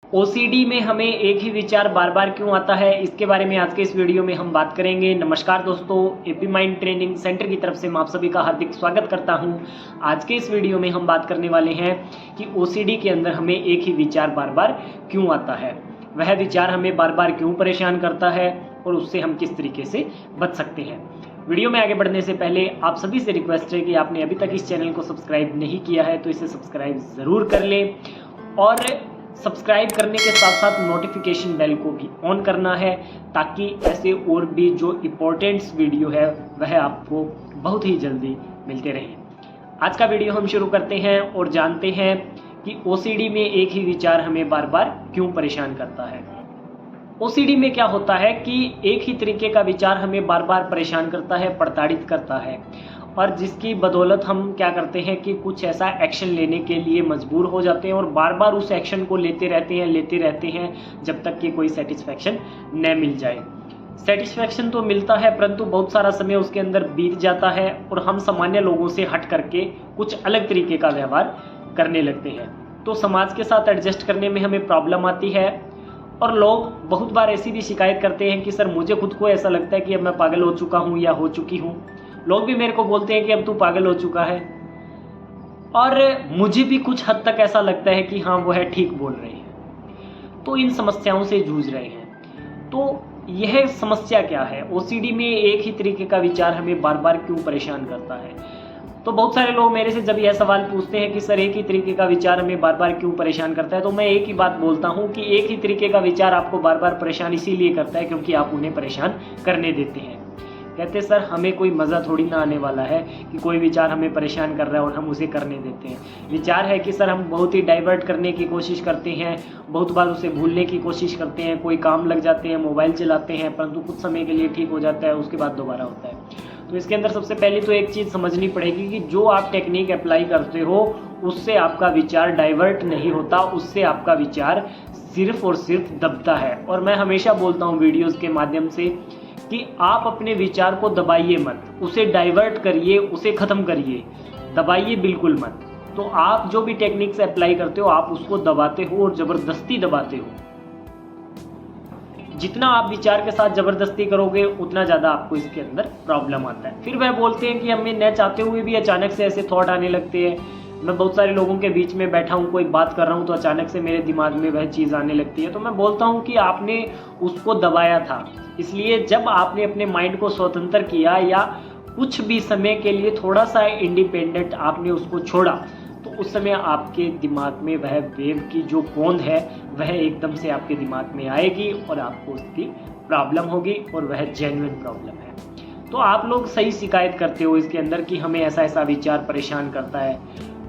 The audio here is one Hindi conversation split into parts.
ओसीडी में हमें एक ही विचार बार बार क्यों आता है, इसके बारे में आज के इस वीडियो में हम बात करेंगे। नमस्कार दोस्तों, एपी माइंड ट्रेनिंग सेंटर की तरफ से मैं आप सभी का हार्दिक स्वागत करता हूं। आज के इस वीडियो में हम बात करने वाले हैं कि ओसीडी के अंदर हमें एक ही विचार बार बार क्यों आता है, वह विचार हमें बार बार क्यों परेशान करता है और उससे हम किस तरीके से बच सकते हैं। वीडियो में आगे बढ़ने से पहले आप सभी से रिक्वेस्ट है कि आपने अभी तक इस चैनल को सब्सक्राइब नहीं किया है तो इसे सब्सक्राइब ज़रूर कर लें और सब्सक्राइब करने के साथ साथ नोटिफिकेशन बेल को भी ऑन करना है, ताकि ऐसे और भी जो इम्पोर्टेंट्स वीडियो है वह आपको बहुत ही जल्दी मिलते रहें। आज का वीडियो हम शुरू करते हैं और जानते हैं कि ओसीडी में एक ही विचार हमें बार बार क्यों परेशान करता है। ओसीडी में क्या होता है कि एक ही तरीके का विचार हमें बार बार परेशान करता है, प्रताड़ित करता है, और जिसकी बदौलत हम क्या करते हैं कि कुछ ऐसा एक्शन लेने के लिए मजबूर हो जाते हैं और बार बार उस एक्शन को लेते रहते हैं जब तक कि कोई सेटिस्फैक्शन न मिल जाए। सेटिस्फैक्शन तो मिलता है परंतु बहुत सारा समय उसके अंदर बीत जाता है और हम सामान्य लोगों से हट करके कुछ अलग तरीके का व्यवहार करने लगते हैं। तो समाज के साथ एडजस्ट करने में हमें प्रॉब्लम आती है और लोग बहुत बार ऐसी भी शिकायत करते हैं कि सर मुझे खुद को ऐसा लगता है कि अब मैं पागल हो चुका हूँ या हो चुकी हूँ। लोग भी मेरे को बोलते हैं कि अब तू पागल हो चुका है, और मुझे भी कुछ हद तक ऐसा लगता है कि हाँ वह ठीक बोल रहे हैं। तो इन समस्याओं से जूझ रहे हैं। तो यह समस्या क्या है, ओसीडी में एक ही तरीके का विचार हमें बार बार क्यों परेशान करता है। तो बहुत सारे लोग मेरे से जब यह सवाल पूछते हैं कि सर एक ही तरीके का विचार हमें बार बार क्यों परेशान करता है, तो मैं एक ही बात बोलता हूँ कि एक ही तरीके का विचार आपको बार बार परेशान इसीलिए करता है क्योंकि आप उन्हें परेशान करने देते हैं। कहते सर हमें कोई मज़ा थोड़ी ना आने वाला है कि कोई विचार हमें परेशान कर रहा है और हम उसे करने देते हैं। विचार है कि सर हम बहुत ही डाइवर्ट करने की कोशिश करते हैं, बहुत बार उसे भूलने की कोशिश करते हैं, कोई काम लग जाते हैं, मोबाइल चलाते हैं, परंतु कुछ समय के लिए ठीक हो जाता है, उसके बाद दोबारा होता है। तो इसके अंदर सबसे पहले तो एक चीज़ समझनी पड़ेगी कि जो आप टेक्निक अप्लाई करते हो उससे आपका विचार डाइवर्ट नहीं होता, उससे आपका विचार सिर्फ और सिर्फ दबता है। और मैं हमेशा बोलता हूँ वीडियोज़ के माध्यम से कि आप अपने विचार को दबाइए मत, उसे डाइवर्ट करिए, उसे ख़त्म करिए, दबाइए बिल्कुल मत। तो आप जो भी टेक्निक्स अप्लाई करते हो आप उसको दबाते हो और ज़बरदस्ती दबाते हो। जितना आप विचार के साथ ज़बरदस्ती करोगे उतना ज़्यादा आपको इसके अंदर प्रॉब्लम आता है। फिर वह बोलते हैं कि हमें न चाहते हुए भी अचानक से ऐसे थॉट आने लगते हैं। मैं बहुत सारे लोगों के बीच में बैठा हूँ, कोई बात कर रहा हूँ तो अचानक से मेरे दिमाग में वह चीज़ आने लगती है। तो मैं बोलता हूँ कि आपने उसको दबाया था, इसलिए जब आपने अपने माइंड को स्वतंत्र किया या कुछ भी समय के लिए थोड़ा सा इंडिपेंडेंट आपने उसको छोड़ा, तो उस समय आपके दिमाग में वह वेव की जो गोंद है वह एकदम से आपके दिमाग में आएगी और आपको उसकी प्रॉब्लम होगी और वह जेन्युइन प्रॉब्लम है। तो आप लोग सही शिकायत करते हो इसके अंदर कि हमें ऐसा ऐसा विचार परेशान करता है,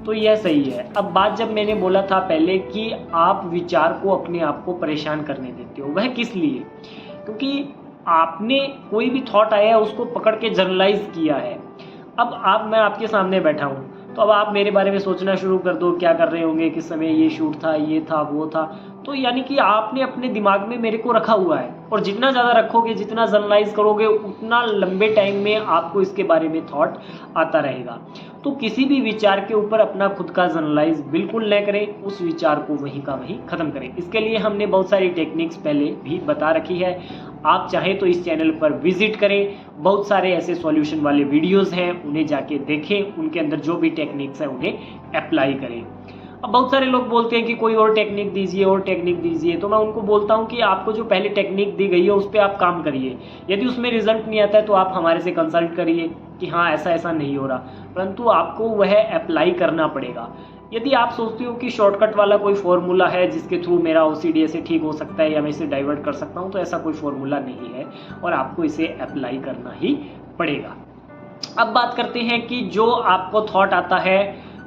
तो यह सही है। अब बात जब मैंने बोला था पहले कि आप विचार को अपने आप को परेशान करने देते हो, वह किस लिए? क्योंकि आपने कोई भी थॉट आया है उसको पकड़ के जनरलाइज किया है। अब मैं आपके सामने बैठा हूँ तो अब आप मेरे बारे में सोचना शुरू कर दो, क्या कर रहे होंगे, किस समय ये शूट था, ये था, वो था। तो यानी कि आपने अपने दिमाग में मेरे को रखा हुआ है, और जितना ज़्यादा रखोगे, जितना जनरलाइज करोगे, उतना लंबे टाइम में आपको इसके बारे में थॉट आता रहेगा। तो किसी भी विचार के ऊपर अपना खुद का जनरलाइज बिल्कुल न करें, उस विचार को वहीं का वहीं ख़त्म करें। इसके लिए हमने बहुत सारी टेक्निक्स पहले भी बता रखी है। आप चाहें तो इस चैनल पर विजिट करें, बहुत सारे ऐसे सॉल्यूशन वाले वीडियोस हैं, उन्हें जाके देखें, उनके अंदर जो भी टेक्निक्स हैं उन्हें अप्लाई करें। अब बहुत सारे लोग बोलते हैं कि कोई और टेक्निक दीजिए, और टेक्निक दीजिए। तो मैं उनको बोलता हूं कि आपको जो पहले टेक्निक दी गई है उस पर आप काम करिए। यदि उसमें रिजल्ट नहीं आता है तो आप हमारे से कंसल्ट करिए कि हाँ ऐसा ऐसा नहीं हो रहा, परंतु आपको वह अप्लाई करना पड़ेगा। यदि आप सोचते हो कि शॉर्टकट वाला कोई फॉर्मूला है जिसके थ्रू मेरा ओसीडी से ठीक हो सकता है या मैं इसे डाइवर्ट कर सकता हूँ, तो ऐसा कोई फॉर्मूला नहीं है और आपको इसे अप्लाई करना ही पड़ेगा। अब बात करते हैं कि जो आपको थॉट आता है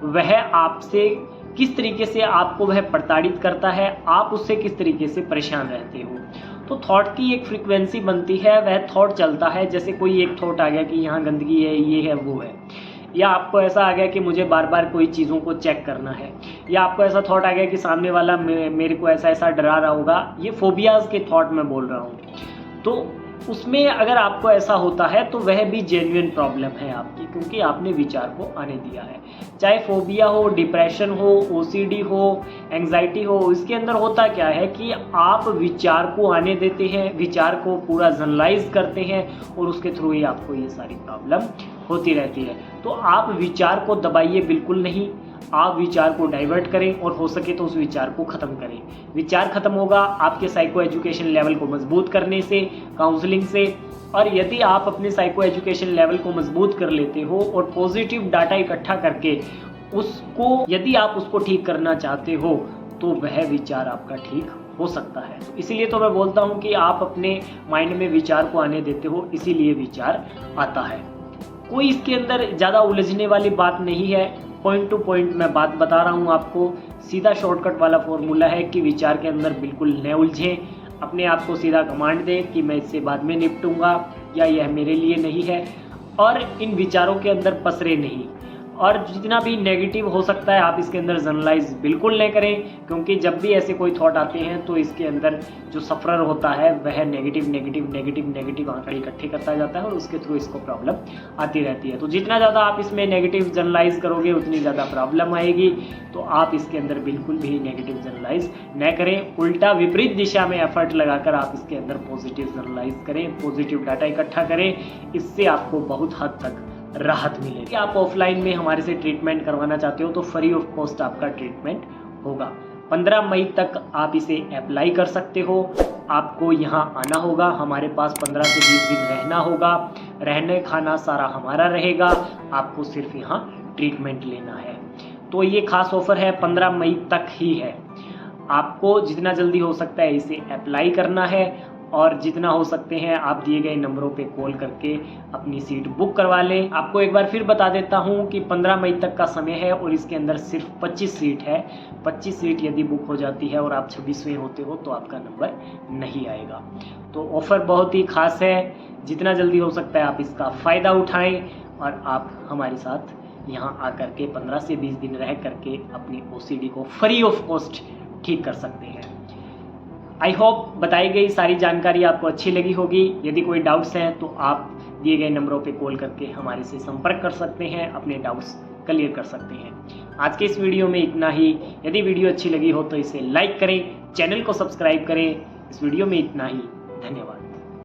वह आपसे किस तरीके से आपको वह प्रताड़ित करता है, आप उससे किस तरीके से परेशान रहते हो। तो थॉट की एक फ्रीक्वेंसी बनती है, वह थॉट चलता है। जैसे कोई एक थॉट आ गया कि यहाँ गंदगी है, ये है, वो है, या आपको ऐसा आ गया कि मुझे बार बार कोई चीज़ों को चेक करना है, या आपको ऐसा थॉट आ गया कि सामने वाला मेरे को ऐसा ऐसा डरा रहा होगा। ये फोबियाज़ के थॉट मैं बोल रहा हूँ। तो उसमें अगर आपको ऐसा होता है तो वह भी जेन्युइन प्रॉब्लम है आपकी, क्योंकि आपने विचार को आने दिया है। चाहे फोबिया हो, डिप्रेशन हो, ओसीडी हो, एंजाइटी हो, इसके अंदर होता क्या है कि आप विचार को आने देते हैं, विचार को पूरा जनरलाइज करते हैं और उसके थ्रू ही आपको ये सारी प्रॉब्लम होती रहती है। तो आप विचार को दबाइए बिल्कुल नहीं, आप विचार को डाइवर्ट करें और हो सके तो उस विचार को ख़त्म करें। विचार ख़त्म होगा आपके साइको एजुकेशन लेवल को मजबूत करने से, काउंसलिंग से। और यदि आप अपने साइको एजुकेशन लेवल को मजबूत कर लेते हो और पॉजिटिव डाटा इकट्ठा करके उसको, यदि आप उसको ठीक करना चाहते हो तो वह विचार आपका ठीक हो सकता है। तो इसीलिए तो मैं बोलता हूँ कि आप अपने माइंड में विचार को आने देते हो, इसीलिए विचार आता है। कोई इसके अंदर ज़्यादा उलझने वाली बात नहीं है, पॉइंट टू पॉइंट मैं बात बता रहा हूँ आपको। सीधा शॉर्टकट वाला फॉर्मूला है कि विचार के अंदर बिल्कुल न उलझें, अपने आप को सीधा कमांड दें कि मैं इससे बाद में निपटूंगा या यह मेरे लिए नहीं है, और इन विचारों के अंदर पसरे नहीं। और जितना भी नेगेटिव हो सकता है आप इसके अंदर जनरलाइज बिल्कुल न करें, क्योंकि जब भी ऐसे कोई थॉट आते हैं तो इसके अंदर जो सफरर होता है वह नेगेटिव आंकड़े इकट्ठे करता जाता है और उसके थ्रू इसको प्रॉब्लम आती रहती है। तो जितना ज़्यादा आप इसमें नेगेटिव जनरलाइज करोगे उतनी ज़्यादा प्रॉब्लम आएगी। तो आप इसके अंदर बिल्कुल भी नेगेटिव जनरलाइज न करें, उल्टा विपरीत दिशा में एफर्ट लगाकर आप इसके अंदर पॉजिटिव जनरलाइज करें, पॉजिटिव डाटा इकट्ठा करें। इससे आपको बहुत हद तक राहत मिलेगी। आप ऑफलाइन में हमारे से ट्रीटमेंट करवाना चाहते हो तो फ्री ऑफ कॉस्ट आपका ट्रीटमेंट होगा। 15 मई तक आप इसे अप्लाई कर सकते हो। आपको यहाँ आना होगा, हमारे पास 15 से 20 दिन रहना होगा, रहने खाना सारा हमारा रहेगा, आपको सिर्फ यहाँ ट्रीटमेंट लेना है। तो ये खास ऑफर है, 15 मई तक ही है। आपको जितना जल्दी हो सकता है इसे अप्लाई करना है और जितना हो सकते हैं आप दिए गए नंबरों पे कॉल करके अपनी सीट बुक करवा लें। आपको एक बार फिर बता देता हूं कि 15 मई तक का समय है और इसके अंदर सिर्फ 25 सीट है। 25 सीट यदि बुक हो जाती है और आप 26वें होते हो तो आपका नंबर नहीं आएगा। तो ऑफ़र बहुत ही खास है, जितना जल्दी हो सकता है आप इसका फ़ायदा उठाएं और आप हमारे साथ यहाँ आकर के 15 से 20 दिन रह करके अपनी ओसीडी को फ्री ऑफ कॉस्ट ठीक कर सकते हैं। आई होप बताई गई सारी जानकारी आपको अच्छी लगी होगी। यदि कोई डाउट्स हैं तो आप दिए गए नंबरों पे कॉल करके हमारे से संपर्क कर सकते हैं, अपने डाउट्स क्लियर कर सकते हैं। आज के इस वीडियो में इतना ही। यदि वीडियो अच्छी लगी हो तो इसे लाइक करें, चैनल को सब्सक्राइब करें। इस वीडियो में इतना ही, धन्यवाद।